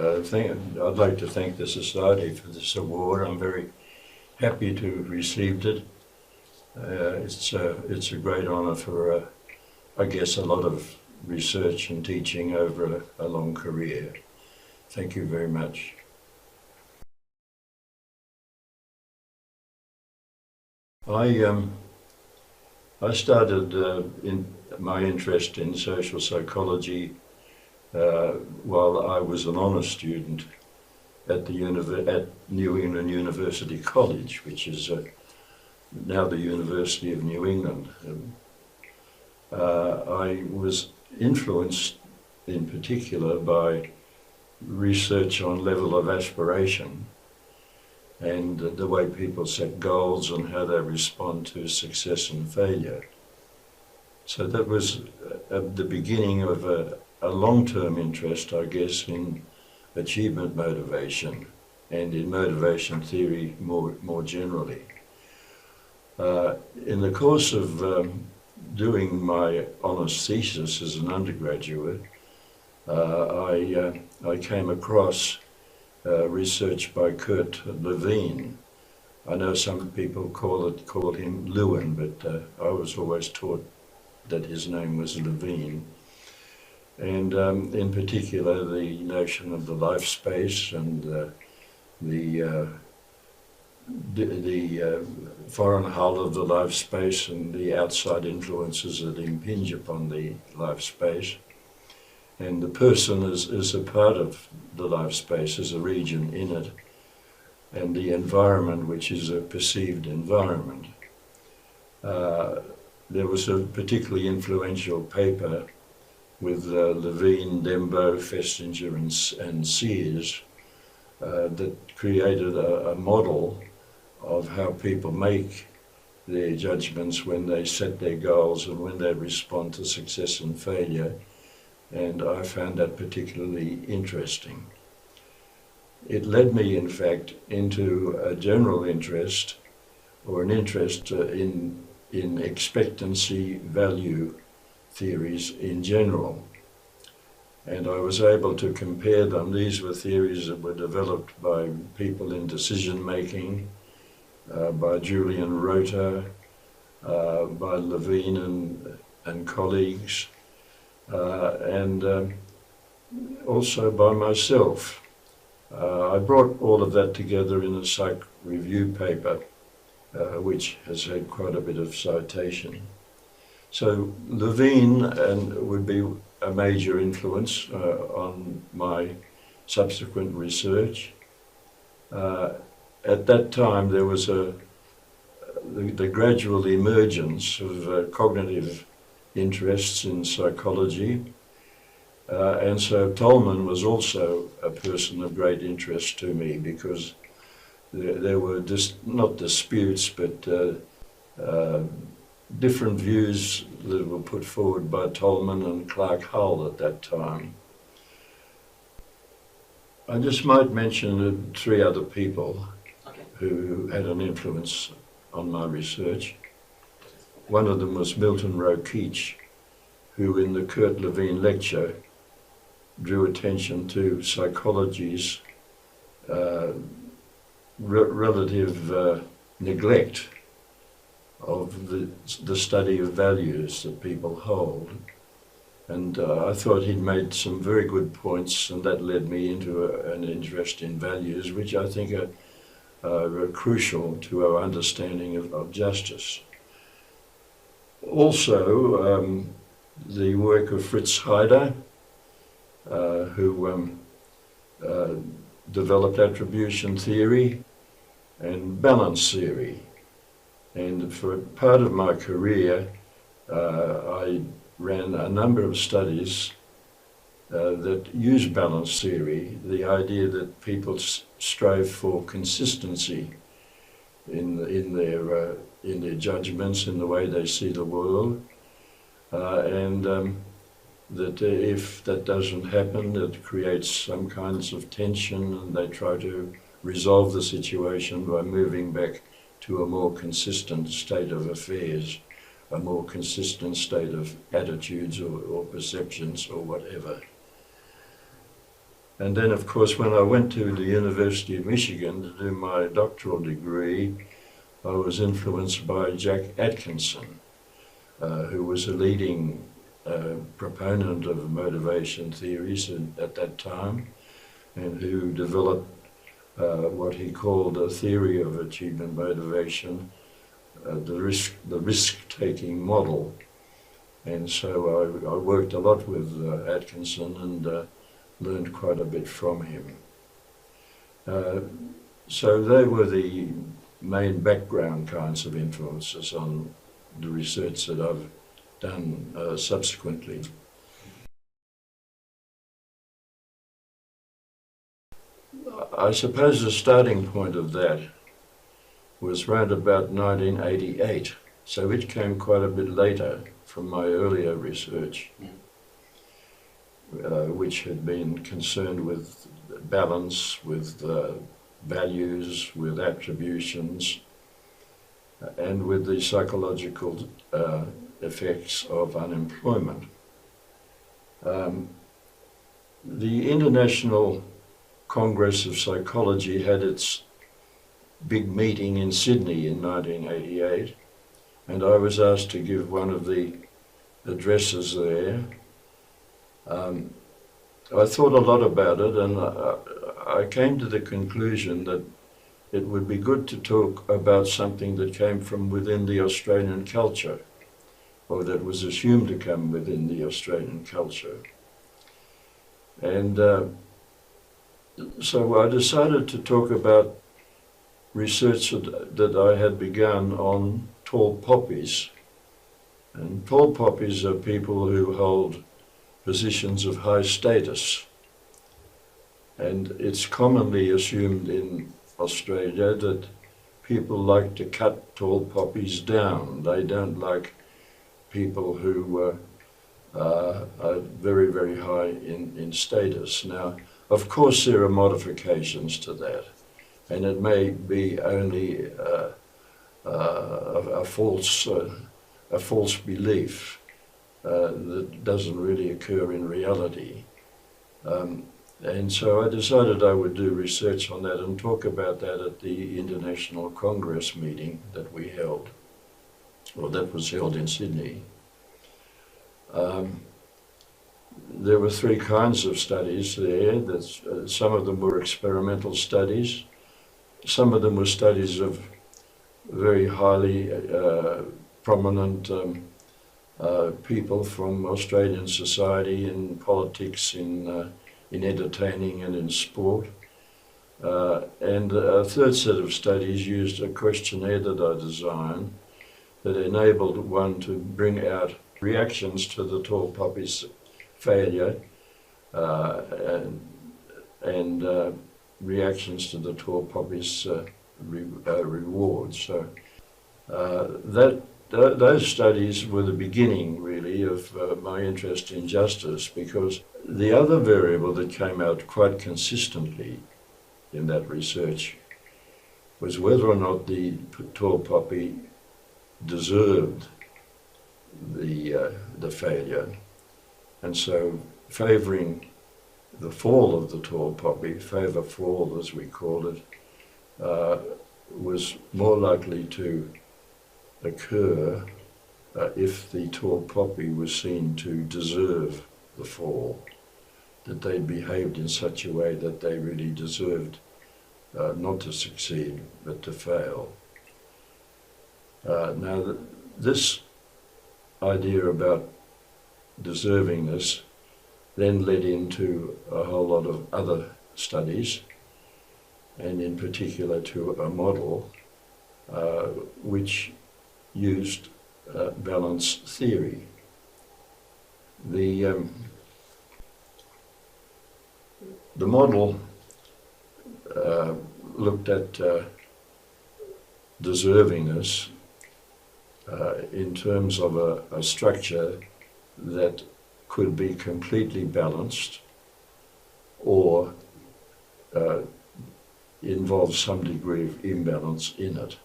I'd like to thank the Society for this award. I'm very happy to have received it. It's a great honour for, I guess, a lot of research and teaching over a long career. Thank you very much. I started in my interest in social psychology while I was an honours student at New England University College, which is now the University of New England. I was influenced in particular by research on level of aspiration and the way people set goals and how they respond to success and failure. So that was the beginning of a long-term interest, I guess, in achievement motivation and in motivation theory more generally. In the course of doing my honours thesis as an undergraduate, I came across research by Kurt Lewin. I know some people call him Lewin, but I was always taught that his name was Lewin. And in particular, the notion of the life space and the foreign hull of the life space and the outside influences that impinge upon the life space. And the person is a part of the life space, is a region in it, and the environment, which is a perceived environment. There was a particularly influential paper with Levine, Dembo, Festinger and Sears that created a model of how people make their judgments when they set their goals and when they respond to success and failure. And I found that particularly interesting. It led me, in fact, into a general interest, or an interest in expectancy value theories in general. And I was able to compare them. These were theories that were developed by people in decision making, by Julian Rota, by Levine and colleagues, and also by myself. I brought all of that together in a psych review paper, which has had quite a bit of citation. So Levine would be a major influence on my subsequent research. At that time, there was the gradual emergence of cognitive interests in psychology, and so Tolman was also a person of great interest to me, because there were not disputes, but different views that were put forward by Tolman and Clark Hull at that time. I just might mention three other people who had an influence on my research. One of them was Milton Rokeach, who in the Kurt Lewin lecture drew attention to psychology's relative neglect of the study of values that people hold. And I thought he'd made some very good points, and that led me into an interest in values, which I think are crucial to our understanding of justice. Also, the work of Fritz Heider, who developed attribution theory and balance theory. And for part of my career, I ran a number of studies that use balance theory, the idea that people strive for consistency in their judgments, in the way they see the world, and that if that doesn't happen, it creates some kinds of tension, and they try to resolve the situation by moving back to a more consistent state of affairs, a more consistent state of attitudes or perceptions or whatever. And then, of course, when I went to the University of Michigan to do my doctoral degree, I was influenced by Jack Atkinson, who was a leading proponent of motivation theories at that time, and who developed what he called a theory of achievement motivation, the risk-taking model. And so I worked a lot with Atkinson and learned quite a bit from him. So they were the main background kinds of influences on the research that I've done subsequently. I suppose the starting point of that was round about 1988, so it came quite a bit later from my earlier research, which had been concerned with balance, with values, with attributions, and with the psychological effects of unemployment. The International Congress of Psychology had its big meeting in Sydney in 1988, and I was asked to give one of the addresses there. I thought a lot about it, and I came to the conclusion that it would be good to talk about something that came from within the Australian culture, or that was assumed to come within the Australian culture. And so I decided to talk about research that I had begun on tall poppies. And tall poppies are people who hold positions of high status. And it's commonly assumed in Australia that people like to cut tall poppies down. They don't like people who are very, very high in status. Now, of course, there are modifications to that, and it may be only a false belief that doesn't really occur in reality. And so I decided I would do research on that and talk about that at the International Congress meeting that we held, or that was held in Sydney. There were three kinds of studies there. Some of them were experimental studies. Some of them were studies of very highly prominent people from Australian society, in politics, in entertaining and in sport. And a third set of studies used a questionnaire that I designed that enabled one to bring out reactions to the tall poppy's failure and reactions to the tall poppy's rewards. So those studies were the beginning, really, of my interest in justice, because the other variable that came out quite consistently in that research was whether or not the tall poppy deserved the failure. And so favouring the fall of the tall poppy, favour fall as we called it, was more likely to occur if the tall poppy was seen to deserve the fall, that they behaved in such a way that they really deserved not to succeed but to fail. Now this idea about deservingness then led into a whole lot of other studies, and in particular to a model which used balance theory. The model looked at deservingness in terms of a structure that could be completely balanced or involve some degree of imbalance in it.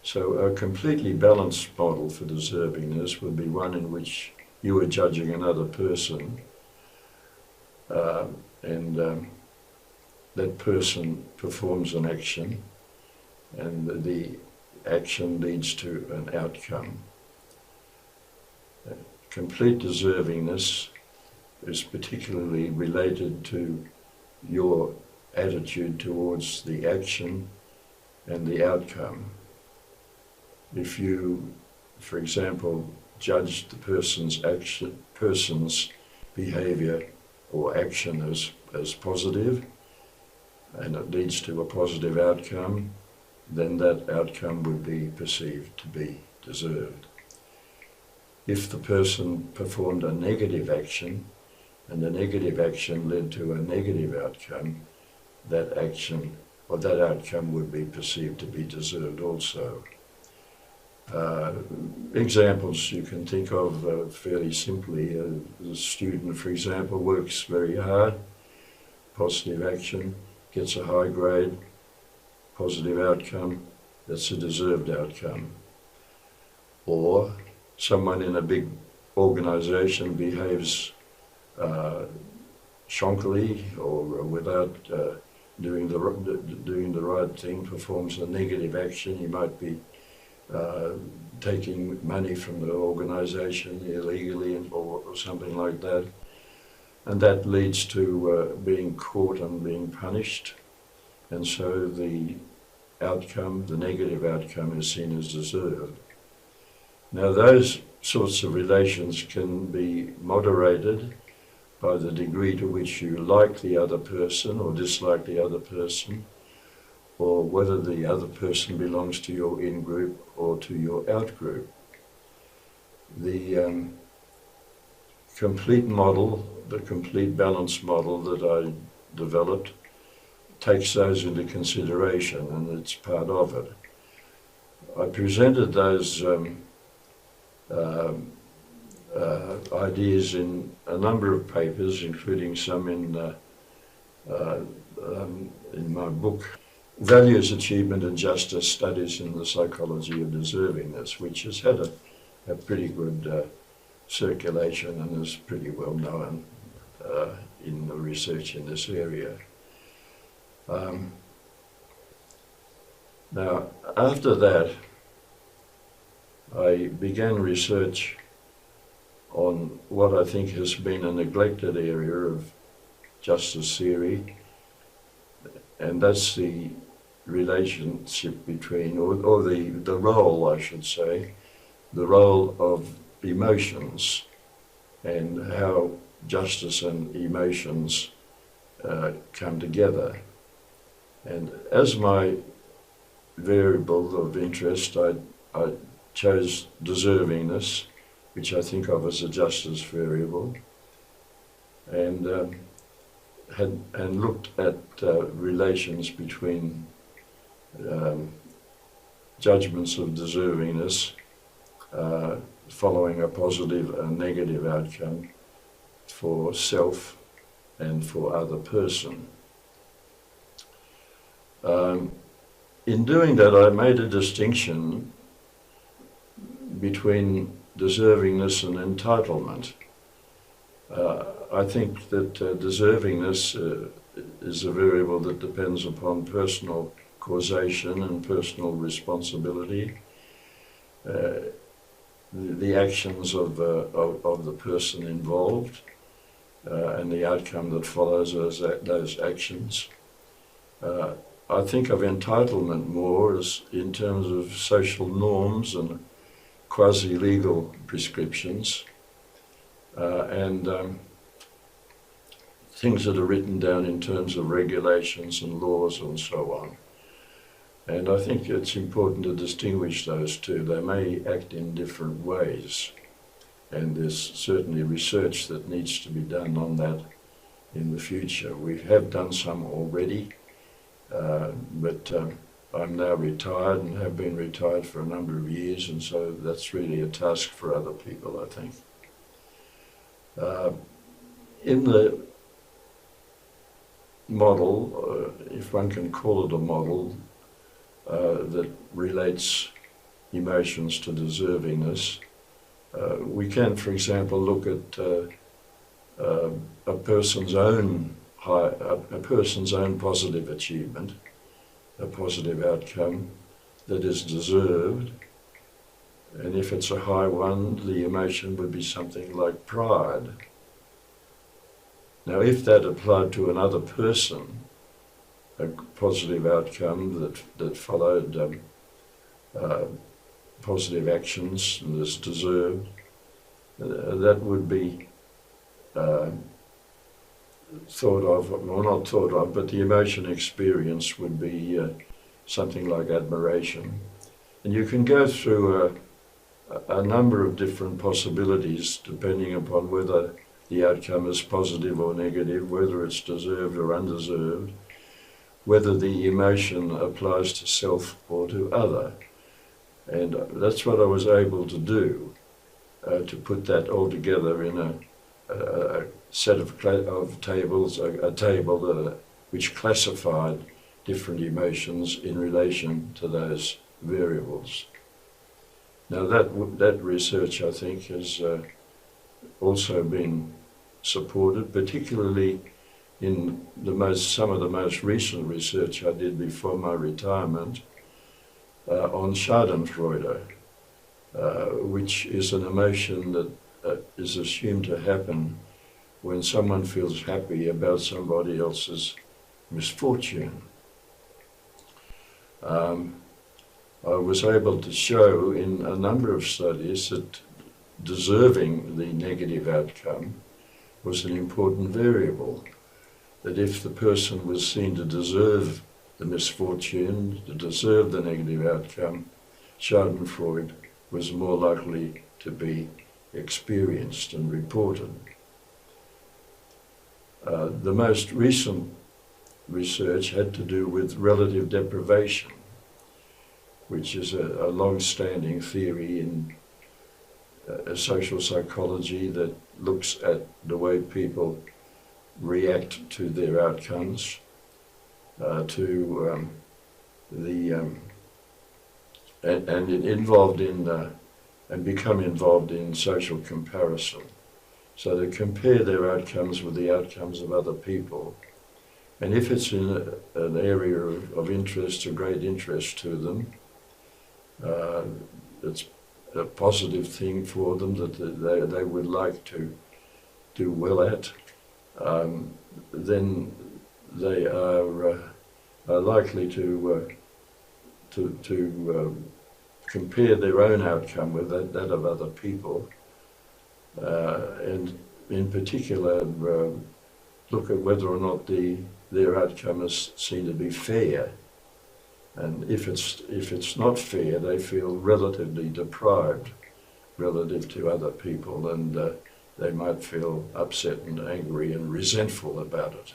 So a completely balanced model for deservingness would be one in which you are judging another person and that person performs an action, and the action leads to an outcome. Complete deservingness is particularly related to your attitude towards the action and the outcome. If you, for example, judge the person's behaviour or action as positive, and it leads to a positive outcome, then that outcome would be perceived to be deserved. If the person performed a negative action, and the negative action led to a negative outcome, that action or that outcome would be perceived to be deserved also. Examples you can think of fairly simply. The student, for example, works very hard, positive action, gets a high grade, positive outcome, that's a deserved outcome. Or someone in a big organisation behaves shonkily or without doing the right thing, performs a negative action. He might be taking money from the organisation illegally or something like that, and that leads to being caught and being punished, and so the outcome, the negative outcome, is seen as deserved. Now those sorts of relations can be moderated by the degree to which you like the other person or dislike the other person, or whether the other person belongs to your in-group or to your out-group. The complete model, the complete balance model that I developed, takes those into consideration, and it's part of it. I presented those ideas in a number of papers, including some in my book, Values, Achievement and Justice, Studies in the Psychology of Deservingness, which has had a pretty good circulation and is pretty well known in the research in this area. Now, after that, I began research on what I think has been a neglected area of justice theory, and that's the relationship between, or the role, I should say, the role of emotions and how justice and emotions come together. And as my variable of interest, I chose deservingness, which I think of as a justice variable, and looked at relations between judgments of deservingness following a positive and negative outcome for self and for other person. In doing that, I made a distinction between deservingness and entitlement. I think that deservingness is a variable that depends upon personal causation and personal responsibility. The actions of the person involved and the outcome that follows those actions. I think of entitlement more as in terms of social norms and quasi-legal prescriptions and things that are written down in terms of regulations and laws and so on. And I think it's important to distinguish those two. They may act in different ways, and there's certainly research that needs to be done on that in the future. We have done some already, but I'm now retired and have been retired for a number of years, and so that's really a task for other people, I think. In the model, if one can call it a model, that relates emotions to deservingness, we can, for example, look at a person's own a person's own positive achievement, a positive outcome that is deserved. And if it's a high one, the emotion would be something like pride. Now, if that applied to another person, a positive outcome that followed positive actions and is deserved, that would be thought of, well, not thought of, but the emotion experience would be something like admiration. And you can go through a number of different possibilities depending upon whether the outcome is positive or negative, whether it's deserved or undeserved, whether the emotion applies to self or to other. And that's what I was able to do, to put that all together in a set of tables, a table which classified different emotions in relation to those variables. Now that research, I think, has also been supported, particularly in some of the most recent research I did before my retirement on Schadenfreude, which is an emotion that is assumed to happen when someone feels happy about somebody else's misfortune. I was able to show in a number of studies that deserving the negative outcome was an important variable, that if the person was seen to deserve the misfortune, to deserve the negative outcome, Schadenfreude was more likely to be experienced and reported. The most recent research had to do with relative deprivation, which is a long-standing theory in social psychology that looks at the way people react to their outcomes, and become involved in social comparison. So they compare their outcomes with the outcomes of other people. And if it's in an area of interest, or great interest to them, it's a positive thing for them that they would like to do well at, then they are likely to compare their own outcome with that of other people, and in particular look at whether or not their outcome is seen to be fair. And if it's not fair, they feel relatively deprived relative to other people, and they might feel upset and angry and resentful about it.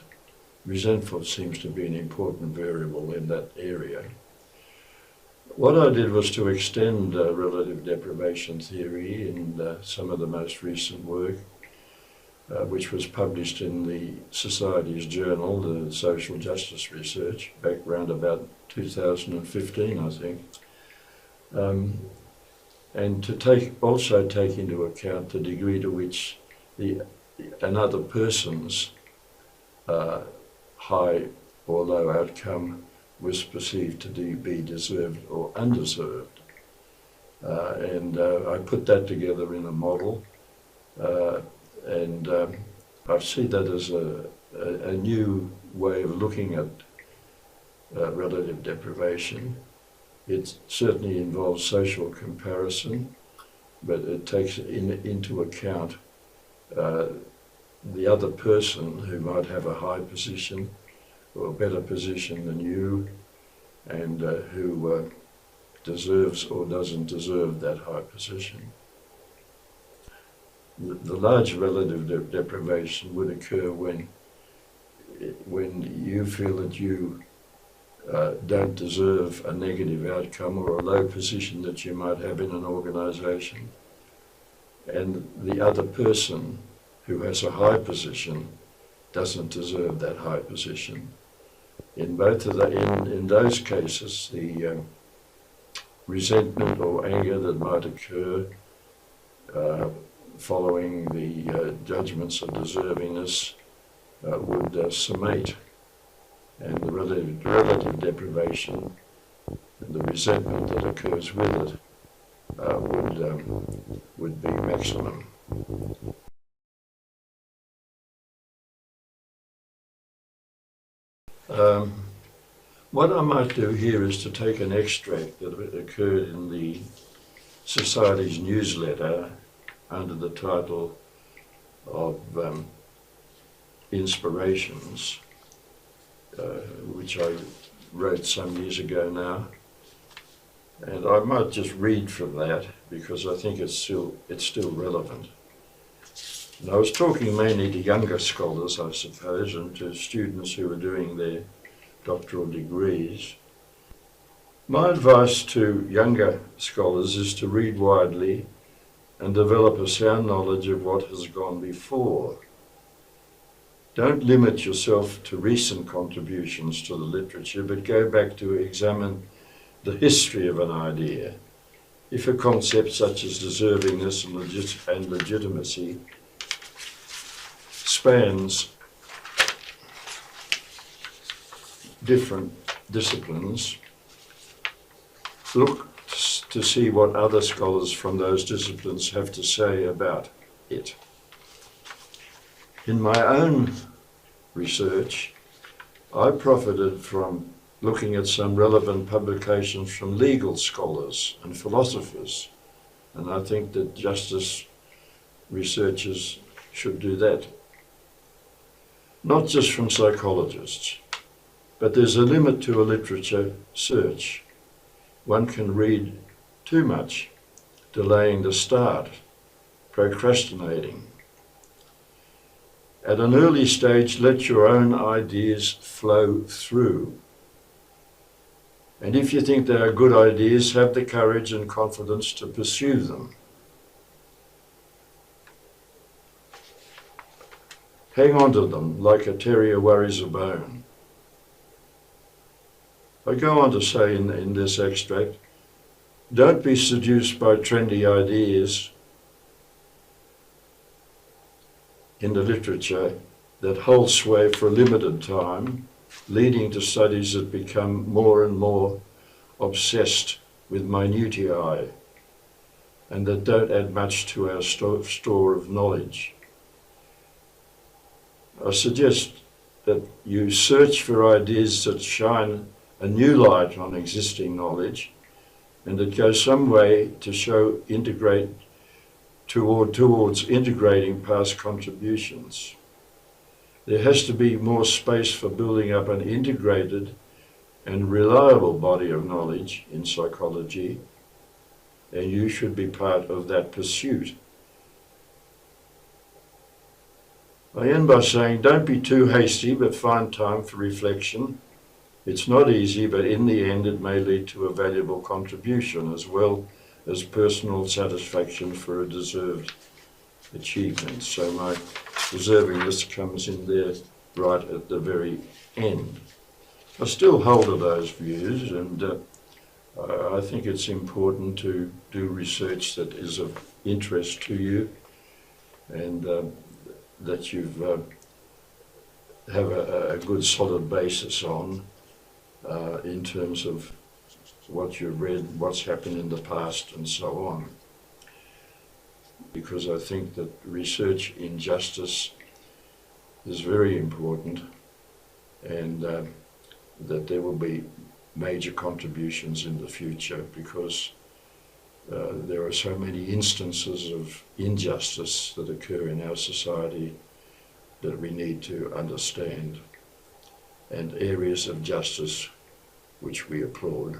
Resentful seems to be an important variable in that area. What I did was to extend relative deprivation theory in some of the most recent work, which was published in the Society's journal, the Social Justice Research, back around about 2015, I think, and to also take into account the degree to which another person's high or low outcome was perceived to be deserved or undeserved. And I put that together in a model, and I see that as a new way of looking at relative deprivation. It certainly involves social comparison, but it takes into account the other person who might have a high position or a better position than you, and who deserves or doesn't deserve that high position. The large relative deprivation would occur when you feel that you don't deserve a negative outcome or a low position that you might have in an organisation, and the other person who has a high position doesn't deserve that high position. In those cases, the resentment or anger that might occur following the judgments of deservingness would summate, and the relative deprivation and the resentment that occurs with it would be maximum. What I might do here is to take an extract that occurred in the Society's newsletter under the title of Inspirations, which I wrote some years ago now. And I might just read from that because I think it's still relevant. And I was talking mainly to younger scholars, I suppose, and to students who were doing their doctoral degrees. My advice to younger scholars is to read widely and develop a sound knowledge of what has gone before. Don't limit yourself to recent contributions to the literature, but go back to examine the history of an idea. If a concept such as deservingness and legitimacy spans different disciplines, look to see what other scholars from those disciplines have to say about it. In my own research, I profited from looking at some relevant publications from legal scholars and philosophers, and I think that justice researchers should do that. Not just from psychologists, but there's a limit to a literature search. One can read too much, delaying the start, procrastinating. At an early stage, let your own ideas flow through. And if you think they are good ideas, have the courage and confidence to pursue them. Hang on to them like a terrier worries a bone. I go on to say in this extract, don't be seduced by trendy ideas in the literature that hold sway for a limited time, leading to studies that become more and more obsessed with minutiae and that don't add much to our store of knowledge. I suggest that you search for ideas that shine a new light on existing knowledge and that go some way to integrate towards integrating past contributions. There has to be more space for building up an integrated and reliable body of knowledge in psychology, and you should be part of that pursuit. I end by saying, don't be too hasty, but find time for reflection. It's not easy, but in the end it may lead to a valuable contribution as well as personal satisfaction for a deserved achievement. So my deservingness comes in there right at the very end. I still hold to those views, and I think it's important to do research that is of interest to you and that you have a good solid basis on in terms of what you've read, what's happened in the past, and so on. Because I think that research in justice is very important, and that there will be major contributions in the future, because there are so many instances of injustice that occur in our society that we need to understand, and areas of justice which we applaud.